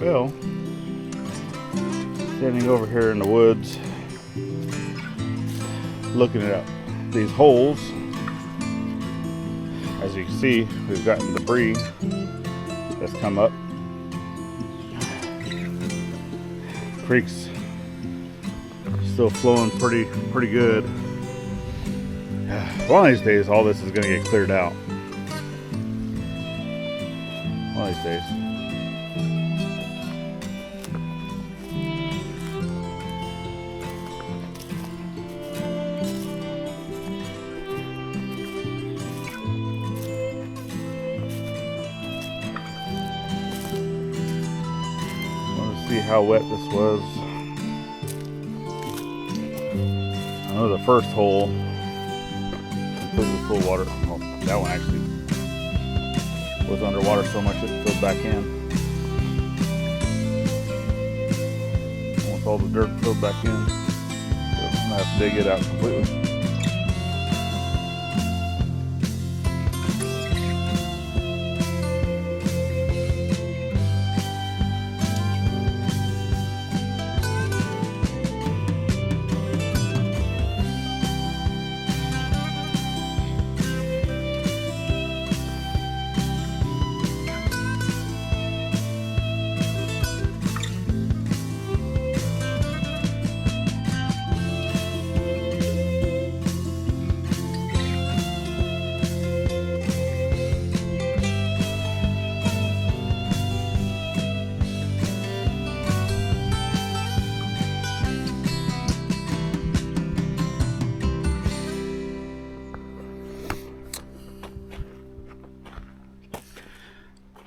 Well, standing over here in the woods, looking at these holes. As you can see, we've gotten debris that's come up. Creek's still flowing pretty good. One of these days, all this is going to get cleared out. One of these days. See how wet this was. I know the first hole completely full of water. Well, that one actually was underwater so much it filled back in. Almost all the dirt filled back in. So I'm gonna have to dig it out completely.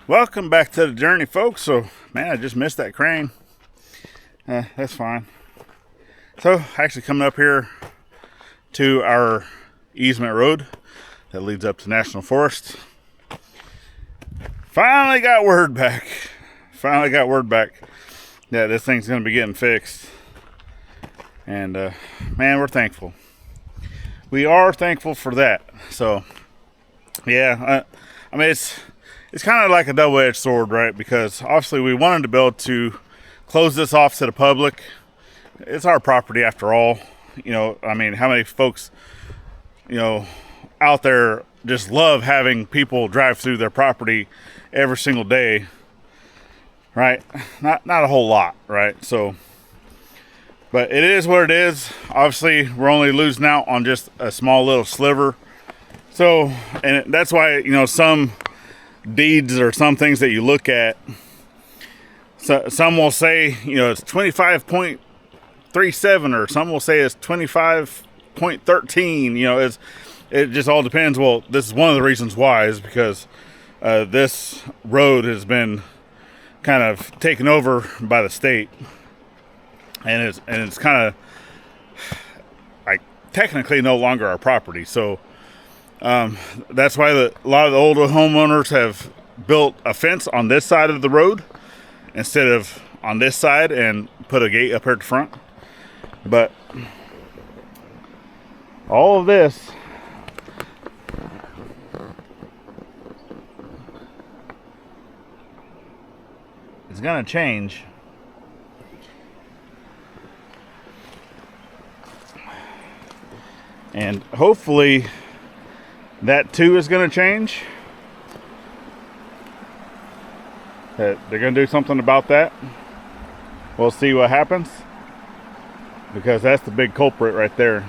Welcome back to the journey, folks. So, man, I just missed that crane. That's fine. So, actually coming up here to our easement road that leads up to National Forest. Finally got word back. That this thing's going to be getting fixed. And, man, we're thankful. We are thankful for that. So, yeah, I mean, it's kind of like a double-edged sword, right? Because obviously we wanted to be able to close this off to the public. It's our property after all. You know, I mean, how many folks, you know, out there just love having people drive through their property every single day, right? Not a whole lot, right? So, but it is what it is. Obviously, we're only losing out on just a small little sliver. So, and that's why, you know, some deeds or some things that you look at, so some will say, you know, it's 25.37, or some will say it's 25.13. You know, it just all depends. Well, this is one of the reasons why, is because this road has been kind of taken over by the state, and it's kind of like technically no longer our property. So that's why a lot of the older homeowners have built a fence on this side of the road instead of on this side, and put a gate up here at the front. But all of this is going to change. And hopefully that too is going to change. That they're going to do something about that. We'll see what happens, because that's the big culprit right there.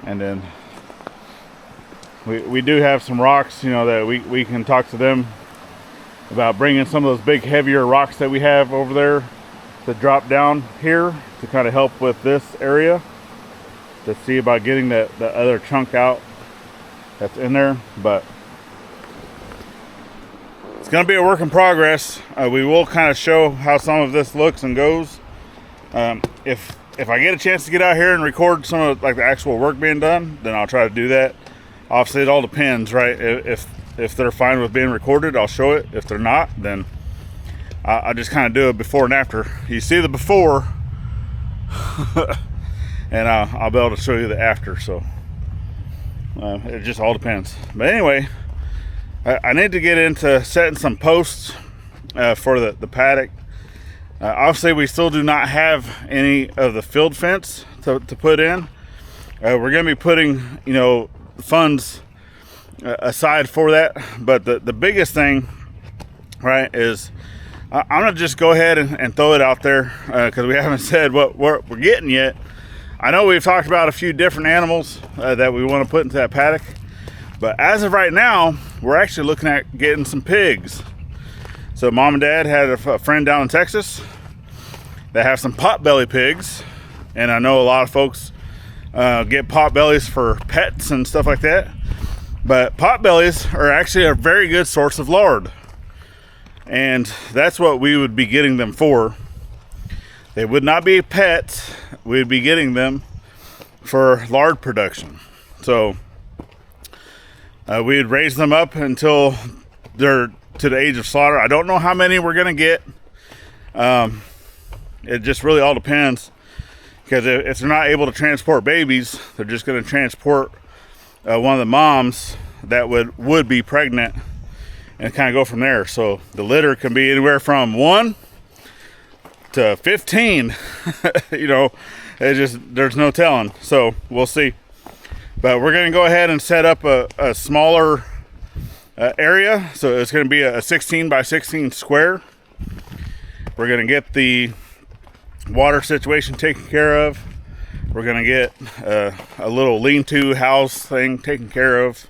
And then we do have some rocks, you know, that we can talk to them about bringing some of those big heavier rocks that we have over there to drop down here to kind of help with this area, to see about getting the other chunk out that's in there. But it's going to be a work in progress. We will kind of show how some of this looks and goes. If I get a chance to get out here and record some of like the actual work being done, then I'll try to do that. Obviously, it all depends, right? If they're fine with being recorded, I'll show it. If they're not, then I just kind of do it before and after. You see the before, and I'll be able to show you the after. So it just all depends. But anyway, I need to get into setting some posts for the paddock. Obviously, we still do not have any of the field fence to put in. We're going to be putting, funds aside for that. But the biggest thing, right, is I'm going to just go ahead and throw it out there because we haven't said what we're getting yet. I know we've talked about a few different animals that we want to put into that paddock. But as of right now, we're actually looking at getting some pigs. So mom and dad had a friend down in Texas that have some potbelly pigs. And I know a lot of folks get potbellies for pets and stuff like that. But potbellies are actually a very good source of lard. And that's what we would be getting them for. They would not be pets. We'd be getting them for lard production. So we'd raise them up until they're to the age of slaughter. I don't know how many we're going to get. It just really all depends. Because if they're not able to transport babies, they're just going to transport one of the moms that would be pregnant and kind of go from there. So the litter can be anywhere from 1 to 15. There's no telling. So we'll see. But we're going to go ahead and set up a smaller area. So it's going to be a 16 by 16 square. We're going to get the water situation taken care of. We're going to get a little lean-to house thing taken care of.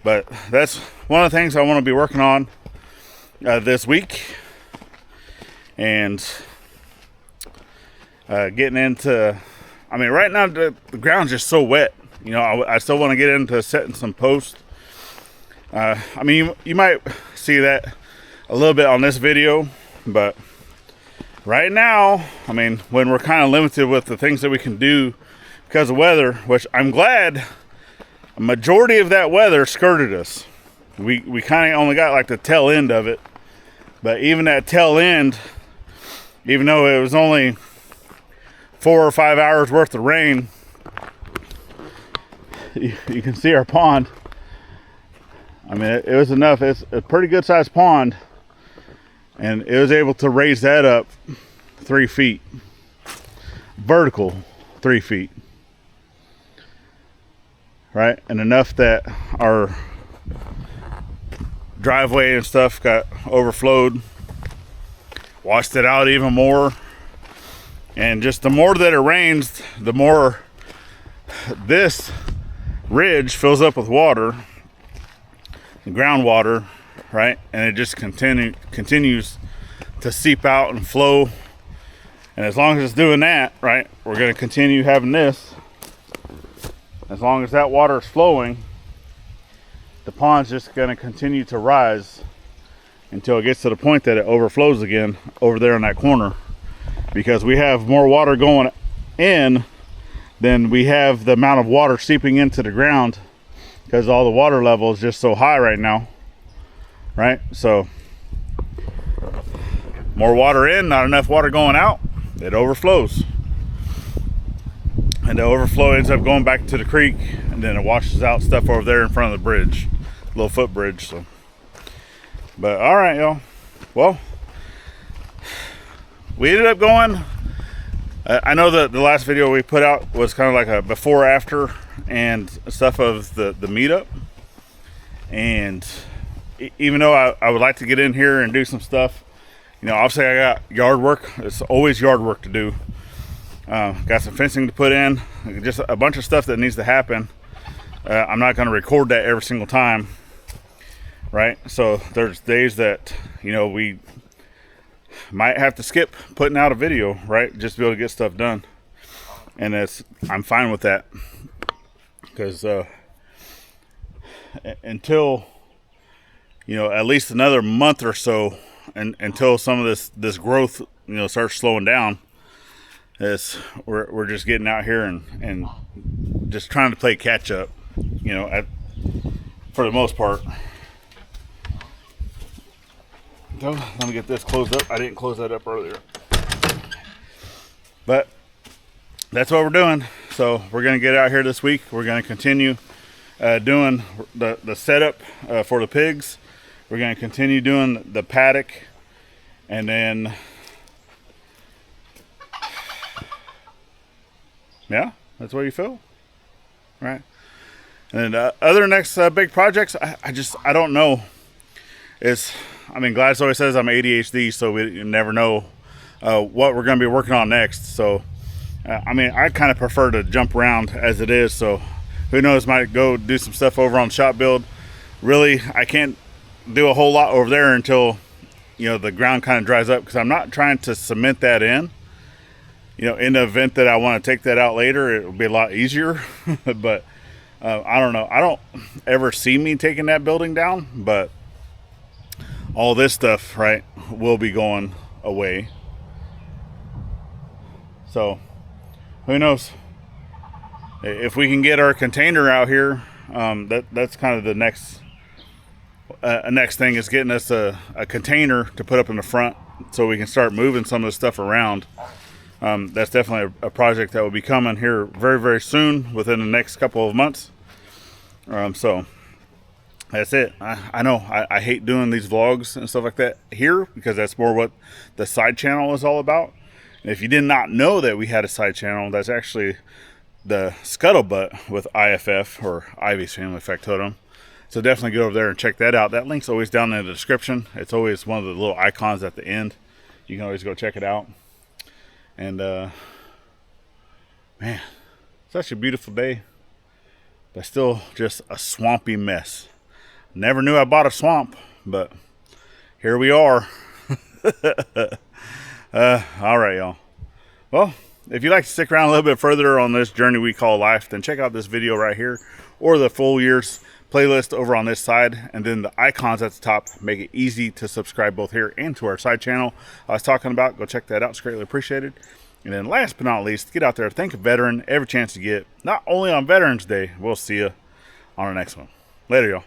But that's one of the things I want to be working on this week. And getting into, right now the ground's just so wet. I still want to get into setting some posts. You might see that a little bit on this video, but right now, when we're kind of limited with the things that we can do because of weather, which I'm glad a majority of that weather skirted us. We kind of only got like the tail end of it, but even that tail end, even though it was only 4 or 5 hours worth of rain, you can see our pond. It was enough. It's a pretty good sized pond, and it was able to raise that up 3 feet vertical, 3 feet, right? And enough that our driveway and stuff got overflowed, washed it out even more. And just the more that it rains, the more this ridge fills up with water, groundwater, right? And it just continues to seep out and flow. And as long as it's doing that, right, we're going to continue having this. As long as that water is flowing, the pond's just going to continue to rise until it gets to the point that it overflows again over there in that corner. Because we have more water going in than we have the amount of water seeping into the ground, because all the water level is just so high right now, right? So more water in, not enough water going out, it overflows, and the overflow ends up going back to the creek, and then it washes out stuff over there in front of the bridge, little footbridge. So, but all right, y'all, well, we ended up going, I know that the last video we put out was kind of like a before after and stuff of the meetup. And even though I would like to get in here and do some stuff, obviously I got yard work. It's always yard work to do. Got some fencing to put in, just a bunch of stuff that needs to happen. I'm not going to record that every single time, right? So there's days that, we might have to skip putting out a video, right, just to be able to get stuff done. And I'm fine with that, because until at least another month or so, and until some of this growth starts slowing down, we're just getting out here and just trying to play catch up, for the most part. So let me get this closed up. I didn't close that up earlier. But that's what we're doing. So we're going to get out here this week. We're going to continue doing the setup for the pigs. We're going to continue doing the paddock And then, yeah, that's what you feel, right? And other next big projects, I don't know. I mean, Gladys always says I'm ADHD, so we never know what we're going to be working on next. So, I mean, I kind of prefer to jump around as it is. So, who knows? Might go do some stuff over on shop build. Really, I can't do a whole lot over there until, you know, the ground kind of dries up, because I'm not trying to cement that in. You know, in the event that I want to take that out later, it will be a lot easier. But I don't know. I don't ever see me taking that building down, but all this stuff, right, will be going away. So who knows? If we can get our container out here, that's kind of the next thing, is getting us a container to put up in the front so we can start moving some of the stuff around. That's definitely a project that will be coming here very, very soon, within the next couple of months. So that's it. I know I hate doing these vlogs and stuff like that here, because that's more what the side channel is all about. And if you did not know that we had a side channel, that's actually the Scuttlebutt with IFF, or Ivey's family Factotum. So definitely go over there and check that out. That link's always down in the description. It's always one of the little icons at the end. You can always go check it out. And man, such a beautiful day, but still just a swampy mess. Never knew I bought a swamp, but here we are. All right, y'all. Well, if you'd like to stick around a little bit further on this journey we call life, then check out this video right here, or the full year's playlist over on this side. And then the icons at the top make it easy to subscribe both here and to our side channel I was talking about. Go check that out. It's greatly appreciated. And then last but not least, get out there, thank a veteran every chance you get, not only on Veterans Day. We'll see you on the next one. Later, y'all.